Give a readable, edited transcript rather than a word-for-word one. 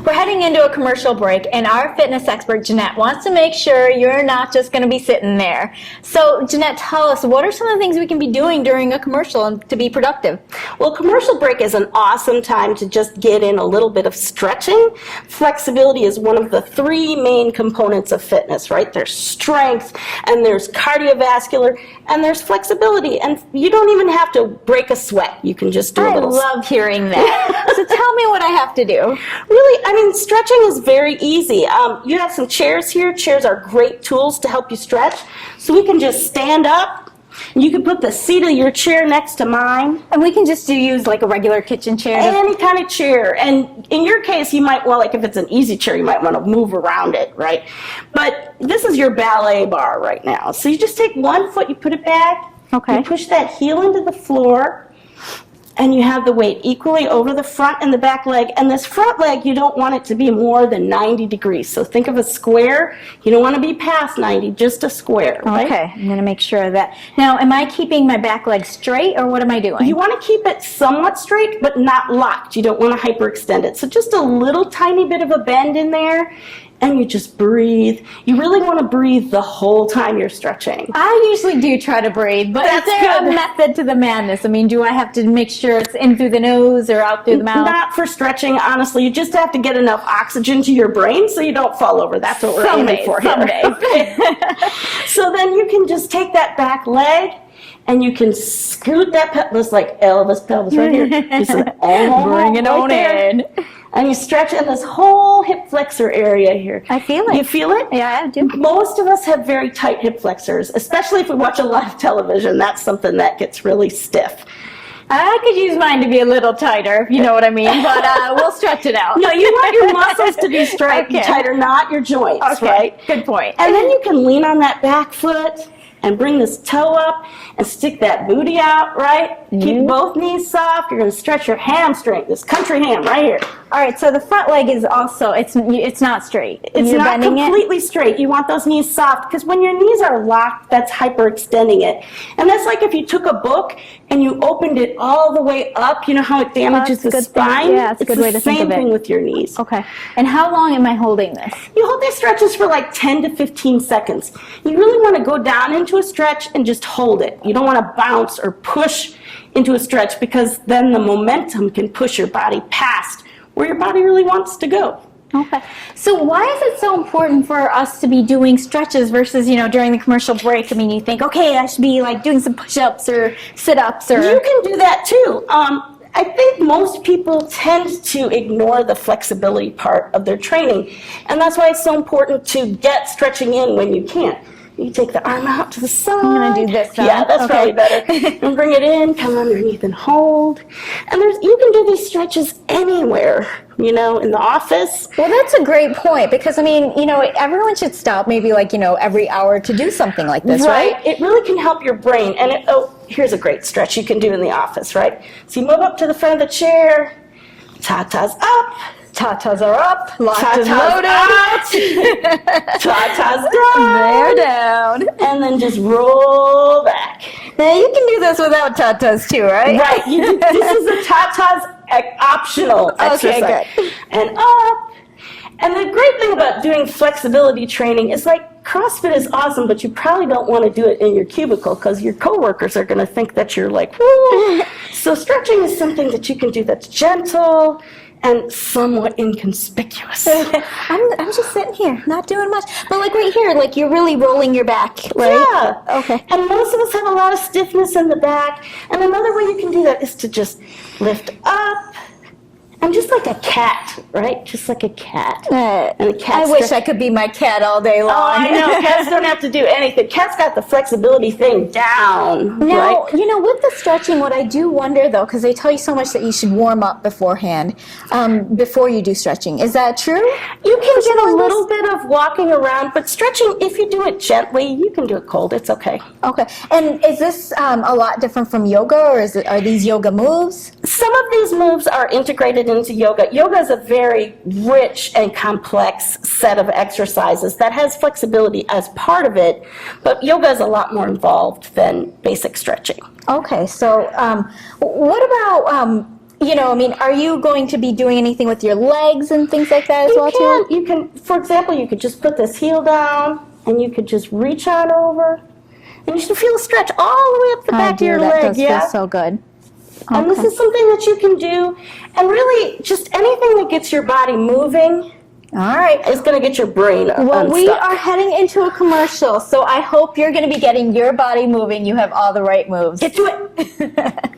We're heading into a commercial break, and our fitness expert, Jeanette, wants to make sure you're not just going to be sitting there. So, Jeanette, tell us, what are some of the things we can be doing during a commercial to be productive? Well, commercial break is an awesome time to just get in a little bit of stretching. Flexibility is one of the three main components of fitness, right? There's strength, and there's cardiovascular, and there's flexibility. And you don't even have to break a sweat. You can just do a little. I love hearing that. So tell me what I have to do. Really, I mean, stretching is very easy. You have some chairs here. Chairs are great tools to help you stretch. So we can just stand up. You can put the seat of your chair next to mine. And we can just use like a regular kitchen chair? Any kind of chair. And in your case, you might, well, like if it's an easy chair, you might want to move around it, right? But this is your ballet bar right now. So you just take one foot, you put it back. Okay. You push that heel into the floor. And you have the weight equally over the front and the back leg. And this front leg, you don't want it to be more than 90 degrees. So think of a square. You don't want to be past 90, just a square. Right? Okay, I'm going to make sure of that. Now, am I keeping my back leg straight, or what am I doing? You want to keep it somewhat straight, but not locked. You don't want to hyperextend it. So just a little tiny bit of a bend in there. And you just breathe. You really want to breathe the whole time you're stretching. I usually do try to breathe, but is there a method to the madness? I mean, do I have to make sure it's in through the nose or out through the mouth? Not for stretching, honestly. You just have to get enough oxygen to your brain so you don't fall over. That's what we're aiming for here. Some days. Okay. So then you can just take that back leg and you can scoot that pelvis like Elvis pelvis right here. Just bring it on in. And you stretch in this whole hip flexor area here. I feel it. You feel it? Yeah, I do. Most of us have very tight hip flexors, especially if we watch a lot of television. That's something that gets really stiff. I could use mine to be a little tighter, if you know what I mean, but we'll stretch it out. No, you want your muscles to be tighter, not your joints, right? Good point. And then you can lean on that back foot and bring this toe up and stick that booty out, right? Keep both knees soft. You're going to stretch your hamstring, this country ham right here. All right, so the front leg is also, it's not straight. It's not completely straight. You want those knees soft because when your knees are locked, that's hyperextending it. And that's like if you took a book and you opened it all the way up, you know how it damages the spine? Yeah, it's a good way to think of it. It's the same thing with your knees. Okay. And how long am I holding this? You hold these stretches for like 10 to 15 seconds. You really want to go down into a stretch and just hold it. You don't want to bounce or push into a stretch because then the momentum can push your body past where your body really wants to go. Okay. So why is it so important for us to be doing stretches versus, during the commercial break? I mean, you think, okay, I should be like doing some push-ups or sit-ups or... You can do that too. I think most people tend to ignore the flexibility part of their training. And that's why it's so important to get stretching in when you can. You take the arm out to the side. I'm going to do this now. Yeah, that's probably better. And bring it in, come underneath and hold. And you can do these stretches anywhere, in the office. Well, that's a great point because, I mean, everyone should stop maybe like, every hour to do something like this, right? It really can help your brain. And here's a great stretch you can do in the office, right? So you move up to the front of the chair, tatas up. Tatas are up, locked and loaded. Out. Tatas down. They're down. And then just roll back. Now you can do this without tatas too, right? Right. This is a tatas optional exercise. Okay, good. And up. And the great thing about doing flexibility training is like CrossFit is awesome, but you probably don't want to do it in your cubicle because your coworkers are going to think that you're like, woo. So stretching is something that you can do that's gentle and somewhat inconspicuous. I'm just sitting here, not doing much. But like right here, like you're really rolling your back, right? Yeah. Okay. And most of us have a lot of stiffness in the back. And another way you can do that is to just lift up. I'm just like a cat, right? Just like a cat. And a cat. I wish I could be my cat all day long. Oh, I know. Cats don't have to do anything. Cats got the flexibility thing down. Now, right? With the stretching, what I do wonder, though, because they tell you so much that you should warm up beforehand, before you do stretching. Is that true? You can get a little bit of walking around, but stretching, if you do it gently, you can do it cold. It's okay. Okay. And is this a lot different from yoga, or are these yoga moves? Some of these moves are integrated into yoga. Yoga is a very rich and complex set of exercises that has flexibility as part of it, but yoga is a lot more involved than basic stretching. Okay, so what about you know, I mean, are you going to be doing anything with your legs and things like that as well, too? You can, for example, you could just put this heel down, and you could just reach on over, and you should feel a stretch all the way up the back of your that leg. does feel so good. And this is something that you can do, and really, just anything that gets your body moving. All right. It's going to get your brain Well, we unstuck. are heading into a commercial, so I hope you're going to be getting your body moving. You have all the right moves. Get to it.